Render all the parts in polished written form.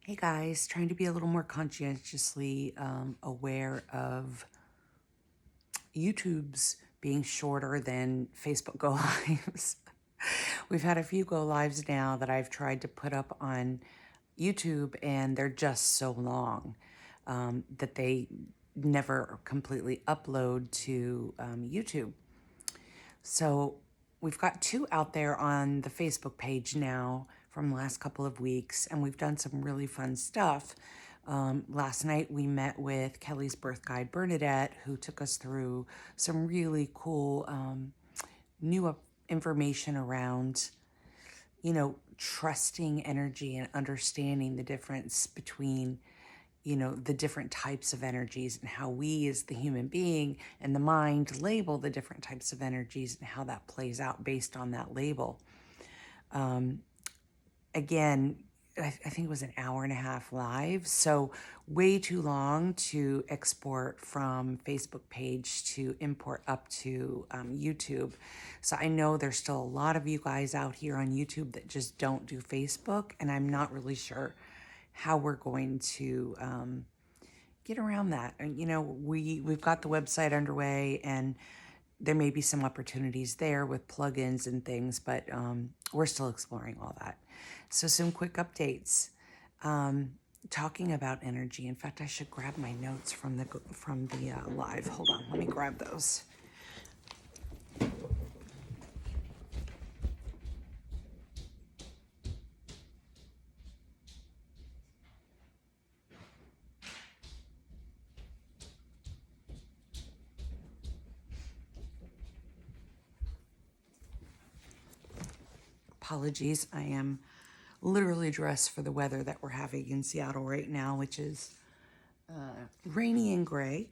Hey guys, trying to be a little more conscientiously aware of YouTube's being shorter than Facebook Go Lives. We've had a few Go Lives now that I've tried to put up on YouTube, and they're just so long that they never completely upload to YouTube. So we've got two out there on the Facebook page now from the last couple of weeks, and we've done some really fun stuff. Last night we met with Kelly's birth guide, Bernadette, who took us through some really cool new information around, trusting energy and understanding the difference between the different types of energies and how we as the human being and the mind label the different types of energies and how that plays out based on that label. Again, I think it was an hour and a half live, so way too long to export from Facebook page to import up to YouTube. So I know there's still a lot of you guys out here on YouTube that just don't do Facebook, and I'm not really sure how we're going to get around that. And we've got the website underway, and there may be some opportunities there with plugins and things, but we're still exploring all that. So some quick updates. Talking about energy. In fact, I should grab my notes from the live. Hold on, let me grab those. Apologies, I am literally dressed for the weather that we're having in Seattle right now, which is rainy and gray.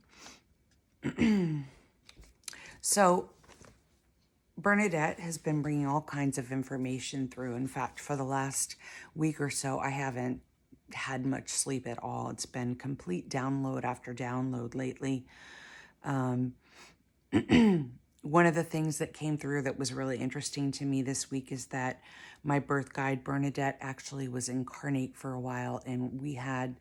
So Bernadette has been bringing all kinds of information through. In fact, for the last week or so, I haven't had much sleep at all. It's been complete download after download lately. One of the things that came through that was really interesting to me this week is that my birth guide, Bernadette, actually was incarnate for a while, and we had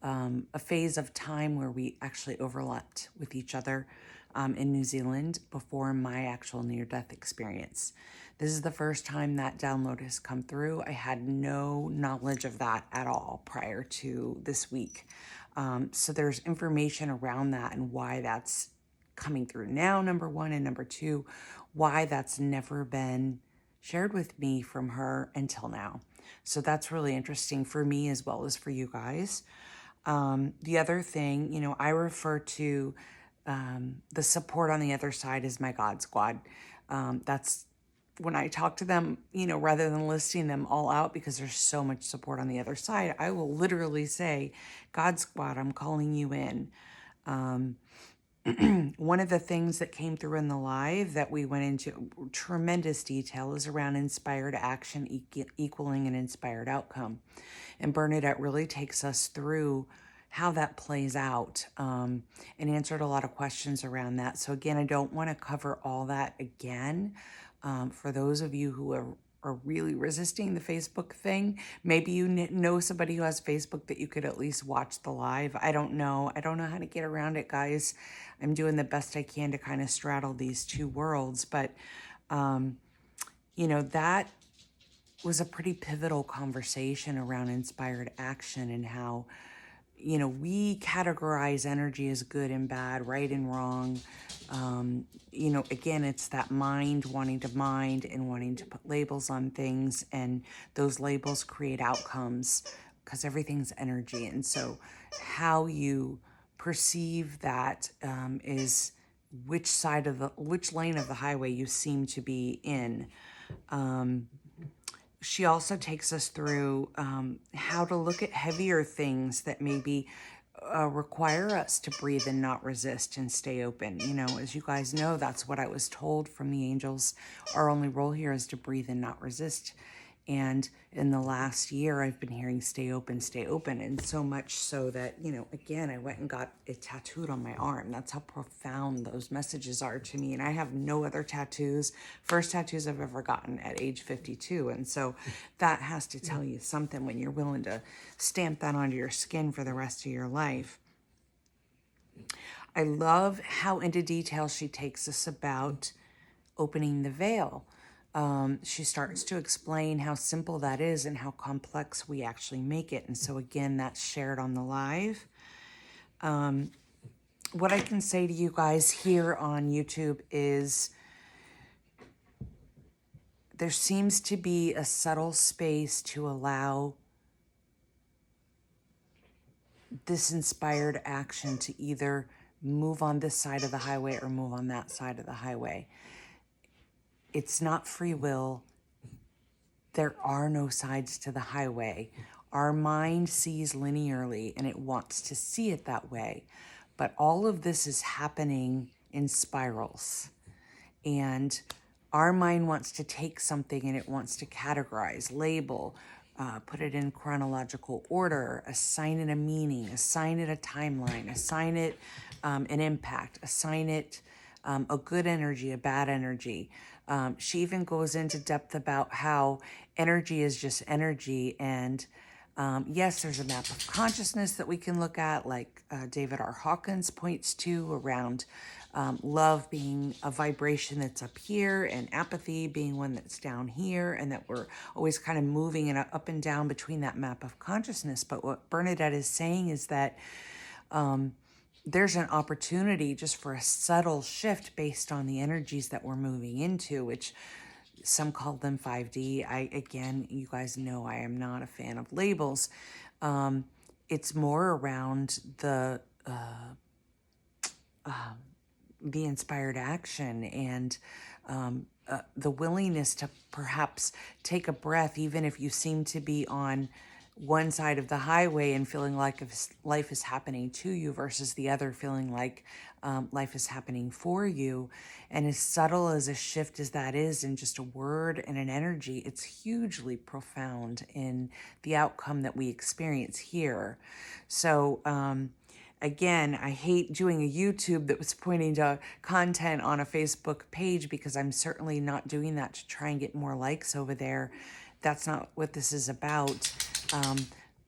a phase of time where we actually overlapped with each other in New Zealand before my actual near-death experience. This is the first time that download has come through. I had no knowledge of that at all prior to this week. So there's information around that and why that's coming through now, number one, and number two, why that's never been shared with me from her until now. So that's really interesting for me as well as for you guys. The other thing, I refer to the support on the other side as my God squad. That's when I talk to them, rather than listing them all out because there's so much support on the other side, I will literally say, God squad, I'm calling you in. One of the things that came through in the live that we went into tremendous detail is around inspired action equaling an inspired outcome. And Bernadette really takes us through how that plays out and answered a lot of questions around that. So again, I don't want to cover all that again. For those of you who are really resisting the Facebook thing, maybe you know somebody who has Facebook that you could at least watch the live. I don't know how to get around it, guys. I'm doing the best I can to kind of straddle these two worlds, but that was a pretty pivotal conversation around inspired action and how we categorize energy as good and bad, right and wrong. Again, it's that mind wanting to mind and wanting to put labels on things, and those labels create outcomes because everything's energy. And so how you perceive that is which lane of the highway you seem to be in. She also takes us through how to look at heavier things that maybe require us to breathe and not resist and stay open. As you guys know, that's what I was told from the angels. Our only role here is to breathe and not resist. And in the last year, I've been hearing stay open, stay open. And so much so that, again, I went and got it tattooed on my arm. That's how profound those messages are to me. And I have no other tattoos, first tattoos I've ever gotten at age 52. And so that has to tell you something when you're willing to stamp that onto your skin for the rest of your life. I love how into detail she takes us about opening the veil. She starts to explain how simple that is and how complex we actually make it. And so again, that's shared on the live. What I can say to you guys here on YouTube is there seems to be a subtle space to allow this inspired action to either move on this side of the highway or move on that side of the highway. It's not free will. There are no sides to the highway. Our mind sees linearly and it wants to see it that way. But all of this is happening in spirals. And our mind wants to take something and it wants to categorize, label, put it in chronological order, assign it a meaning, assign it a timeline, assign it an impact, assign it a good energy, a bad energy. She even goes into depth about how energy is just energy. And yes, there's a map of consciousness that we can look at, like David R. Hawkins points to, around love being a vibration that's up here and apathy being one that's down here, and that we're always kind of moving it up and down between that map of consciousness. But what Bernadette is saying is that there's an opportunity just for a subtle shift based on the energies that we're moving into, which some call them 5D. Again, you guys know I am not a fan of labels. It's more around the inspired action and the willingness to perhaps take a breath, even if you seem to be on one side of the highway and feeling like life is happening to you versus the other feeling like life is happening for you. And as subtle as a shift as that is in just a word and an energy, it's hugely profound in the outcome that we experience here. So again, I hate doing a YouTube that was pointing to content on a Facebook page, because I'm certainly not doing that to try and get more likes over there. That's not what this is about.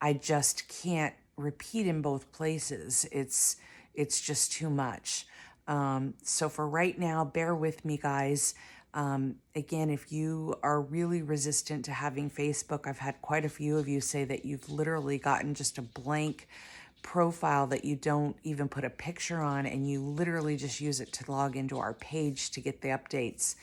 I just can't repeat in both places. It's just too much. So for right now, bear with me, guys. Again, if you are really resistant to having Facebook, I've had quite a few of you say that you've literally gotten just a blank profile that you don't even put a picture on, and you literally just use it to log into our page to get the updates.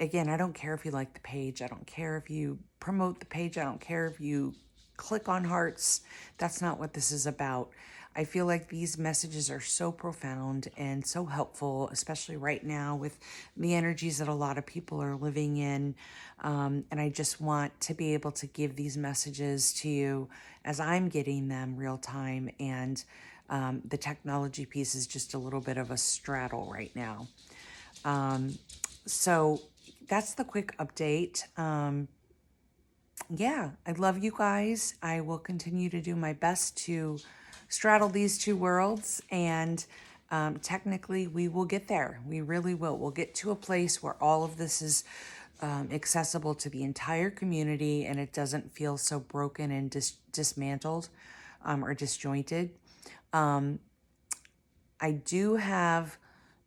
Again, I don't care if you like the page. I don't care if you promote the page. I don't care if you click on hearts. That's not what this is about. I feel like these messages are so profound and so helpful, especially right now with the energies that a lot of people are living in. And I just want to be able to give these messages to you as I'm getting them real time. And the technology piece is just a little bit of a straddle right now. So that's the quick update. Yeah, I love you guys. I will continue to do my best to straddle these two worlds, and technically we will get there. We really will. We'll get to a place where all of this is accessible to the entire community, and it doesn't feel so broken and dismantled or disjointed. I do have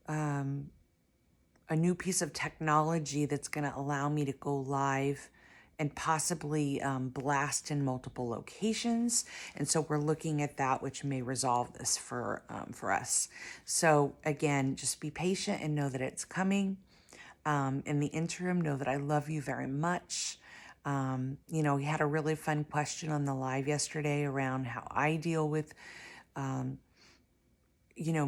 a new piece of technology that's going to allow me to go live and possibly blast in multiple locations. And so we're looking at that, which may resolve this for us. So again, just be patient and know that it's coming. In the interim, know that I love you very much. We had a really fun question on the live yesterday around how I deal with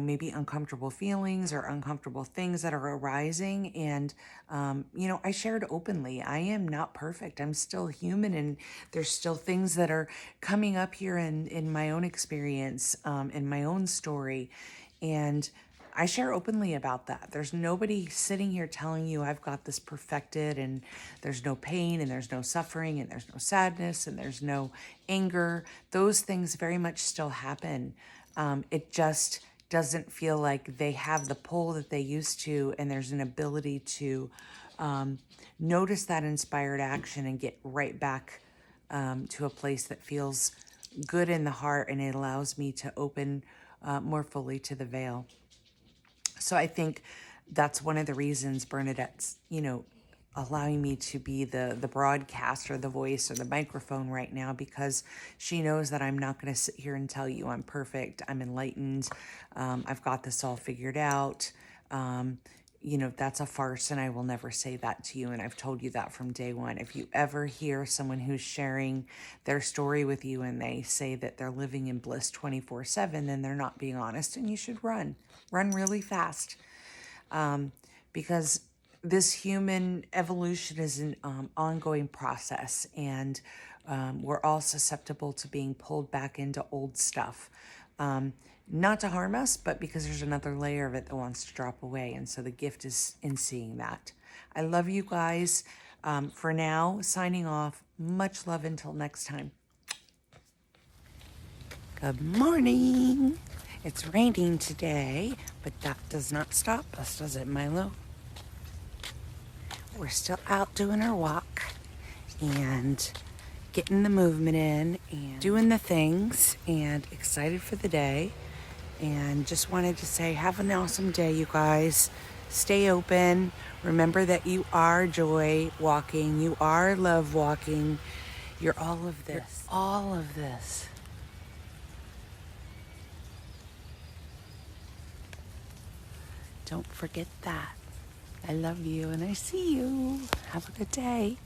maybe uncomfortable feelings or uncomfortable things that are arising. And, I shared openly, I am not perfect. I'm still human, and there's still things that are coming up here in my own experience, in my own story. And I share openly about that. There's nobody sitting here telling you I've got this perfected and there's no pain and there's no suffering and there's no sadness and there's no anger. Those things very much still happen. It just doesn't feel like they have the pull that they used to, and there's an ability to notice that inspired action and get right back to a place that feels good in the heart, and it allows me to open more fully to the veil. So I think that's one of the reasons Bernadette's, allowing me to be the broadcaster, the voice, or the microphone right now, because she knows that I'm not going to sit here and tell you I'm perfect, I'm enlightened, I've got this all figured out. That's a farce, and I will never say that to you. And I've told you that from day one. If you ever hear someone who's sharing their story with you and they say that they're living in bliss 24/7, then they're not being honest, and you should run really fast. Because this human evolution is an ongoing process, and we're all susceptible to being pulled back into old stuff. Not to harm us, but because there's another layer of it that wants to drop away. And so the gift is in seeing that. I love you guys. For now, signing off. Much love until next time. Good morning. It's raining today, but that does not stop us, does it, Milo? We're still out doing our walk and getting the movement in and doing the things and excited for the day. And just wanted to say, have an awesome day, you guys. Stay open. Remember that you are joy walking. You are love walking. You're all of this. You're all of this. Don't forget that. I love you and I see you. Have a good day.